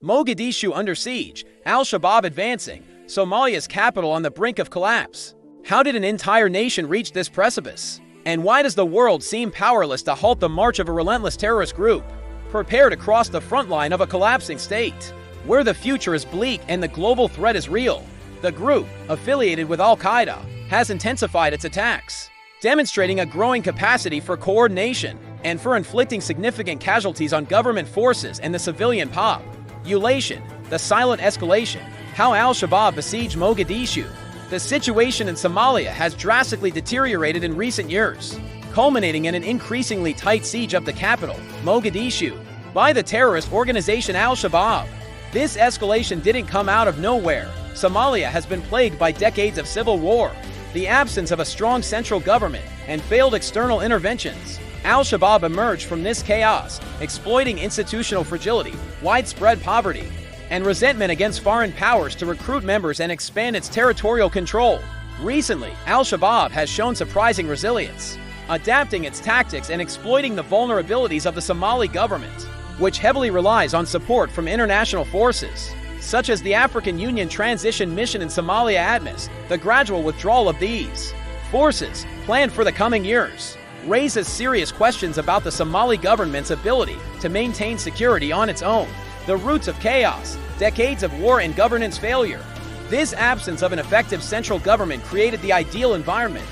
Mogadishu under siege, Al-Shabaab advancing, Somalia's capital on the brink of collapse. How did an entire nation reach this precipice? And why does the world seem powerless to halt the march of a relentless terrorist group, prepared to cross the front line of a collapsing state? Where the future is bleak and the global threat is real, the group, affiliated with Al-Qaeda, has intensified its attacks, demonstrating a growing capacity for coordination and for inflicting significant casualties on government forces and the civilian population. The silent escalation, how Al-Shabaab besieged Mogadishu. The situation in Somalia has drastically deteriorated in recent years, culminating in an increasingly tight siege of the capital, Mogadishu, by the terrorist organization Al-Shabaab. This escalation didn't come out of nowhere. Somalia has been plagued by decades of civil war, the absence of a strong central government, and failed external interventions. Al-Shabaab emerged from this chaos, exploiting institutional fragility, widespread poverty, and resentment against foreign powers to recruit members and expand its territorial control. Recently, Al-Shabaab has shown surprising resilience, adapting its tactics and exploiting the vulnerabilities of the Somali government, which heavily relies on support from international forces, such as the African Union Transition Mission in Somalia ATMIS. The gradual withdrawal of these forces, planned for the coming years, raises serious questions about the Somali government's ability to maintain security on its own. The roots of chaos, decades of war and governance failure. This absence of an effective central government created the ideal environment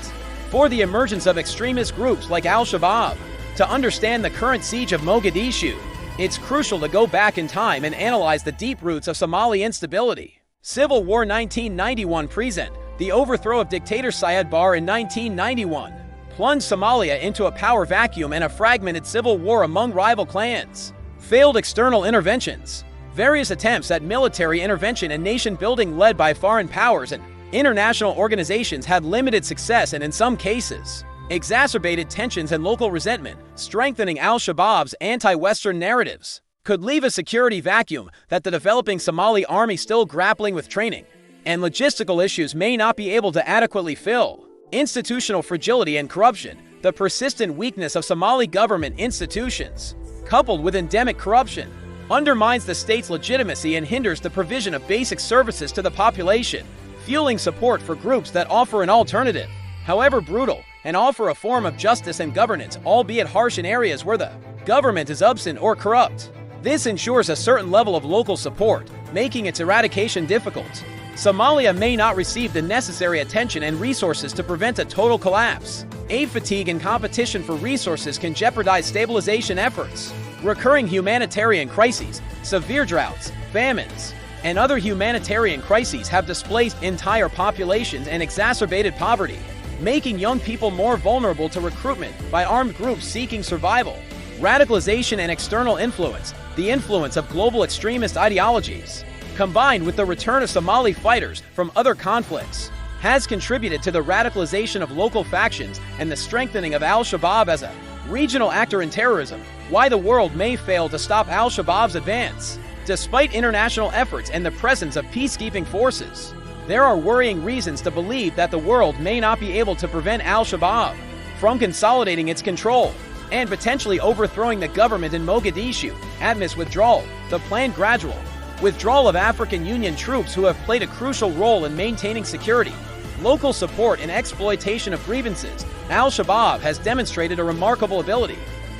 for the emergence of extremist groups like Al-Shabaab. To understand the current siege of Mogadishu, it's crucial to go back in time and analyze the deep roots of Somali instability. Civil War 1991 present. The overthrow of dictator Siad Barre in 1991 plunged Somalia into a power vacuum and a fragmented civil war among rival clans. Failed external interventions. Various attempts at military intervention and nation-building led by foreign powers and international organizations had limited success and, in some cases, exacerbated tensions and local resentment, strengthening Al-Shabaab's anti-Western narratives. Could leave a security vacuum that the developing Somali army, still grappling with training and logistical issues, may not be able to adequately fill. Institutional fragility and corruption. The persistent weakness of Somali government institutions, coupled with endemic corruption, undermines the state's legitimacy and hinders the provision of basic services to the population, fueling support for groups that offer an alternative, however brutal, and offer a form of justice and governance, albeit harsh, in areas where the government is absent or corrupt. This ensures a certain level of local support, making its eradication difficult. Somalia may not receive the necessary attention and resources to prevent a total collapse. Aid fatigue and competition for resources can jeopardize stabilization efforts. Recurring humanitarian crises, severe droughts, famines, and other humanitarian crises have displaced entire populations and exacerbated poverty, making young people more vulnerable to recruitment by armed groups seeking survival. Radicalization and external influence. The influence of global extremist ideologies, combined with the return of Somali fighters from other conflicts, has contributed to the radicalization of local factions and the strengthening of Al-Shabaab as a regional actor in terrorism. Why the world may fail to stop Al-Shabaab's advance, despite international efforts and the presence of peacekeeping forces. There are worrying reasons to believe that the world may not be able to prevent Al-Shabaab from consolidating its control and potentially overthrowing the government in Mogadishu. ATMIS withdrawal. The planned gradual withdrawal of African Union troops who have played a crucial role in maintaining security, local support, and exploitation of grievances. Al-Shabaab has demonstrated a remarkable ability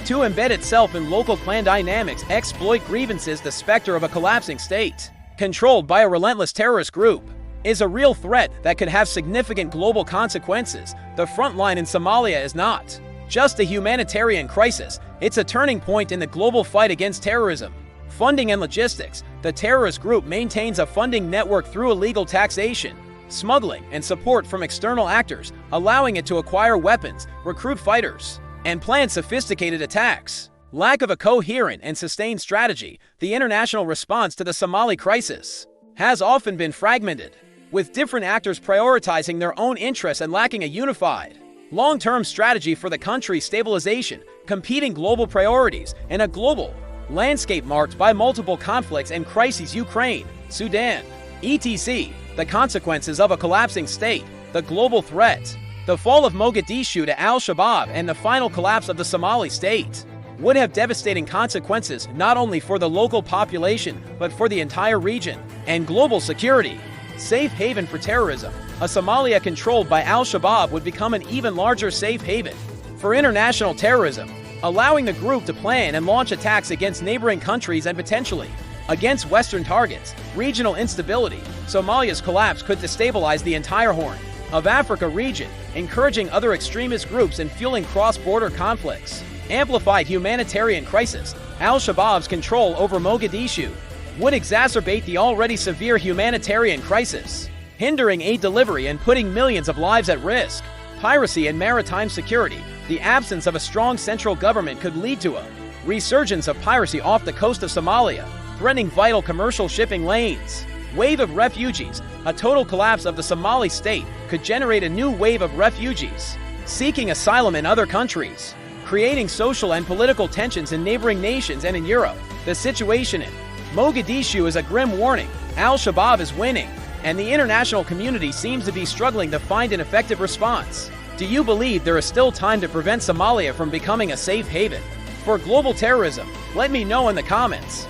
to embed itself in local clan dynamics, exploit grievances. The specter of a collapsing state, controlled by a relentless terrorist group, is a real threat that could have significant global consequences. The front line in Somalia is not just a humanitarian crisis, it's a turning point in the global fight against terrorism. Funding and logistics. The terrorist group maintains a funding network through illegal taxation, smuggling, and support from external actors, allowing it to acquire weapons, recruit fighters, and plan sophisticated attacks. Lack of a coherent and sustained strategy. The international response to the Somali crisis has often been fragmented, with different actors prioritizing their own interests and lacking a unified, long-term strategy for the country's stabilization. Competing global priorities and a global landscape marked by multiple conflicts and crises. Ukraine, Sudan, etc. The consequences of a collapsing state. The global threat. The fall of Mogadishu to Al-Shabaab and the final collapse of the Somali state. would have devastating consequences not only for the local population but for the entire region and global security. Safe haven for terrorism. A Somalia controlled by Al-Shabaab would become an even larger safe haven for international terrorism, allowing the group to plan and launch attacks against neighboring countries and potentially against Western targets. Regional instability. Somalia's collapse could destabilize the entire Horn of Africa region, encouraging other extremist groups and fueling cross-border conflicts. Amplified humanitarian crisis. Al-Shabaab's control over Mogadishu would exacerbate the already severe humanitarian crisis, hindering aid delivery and putting millions of lives at risk. Piracy and maritime security. The absence of a strong central government could lead to a resurgence of piracy off the coast of Somalia, threatening vital commercial shipping lanes. Wave of refugees. A total collapse of the Somali state could generate a new wave of refugees seeking asylum in other countries, creating social and political tensions in neighboring nations and in Europe. The situation in Mogadishu is a grim warning. Al-Shabaab is winning, and the international community seems to be struggling to find an effective response. Do you believe there is still time to prevent Somalia from becoming a safe haven for global terrorism? Let me know in the comments.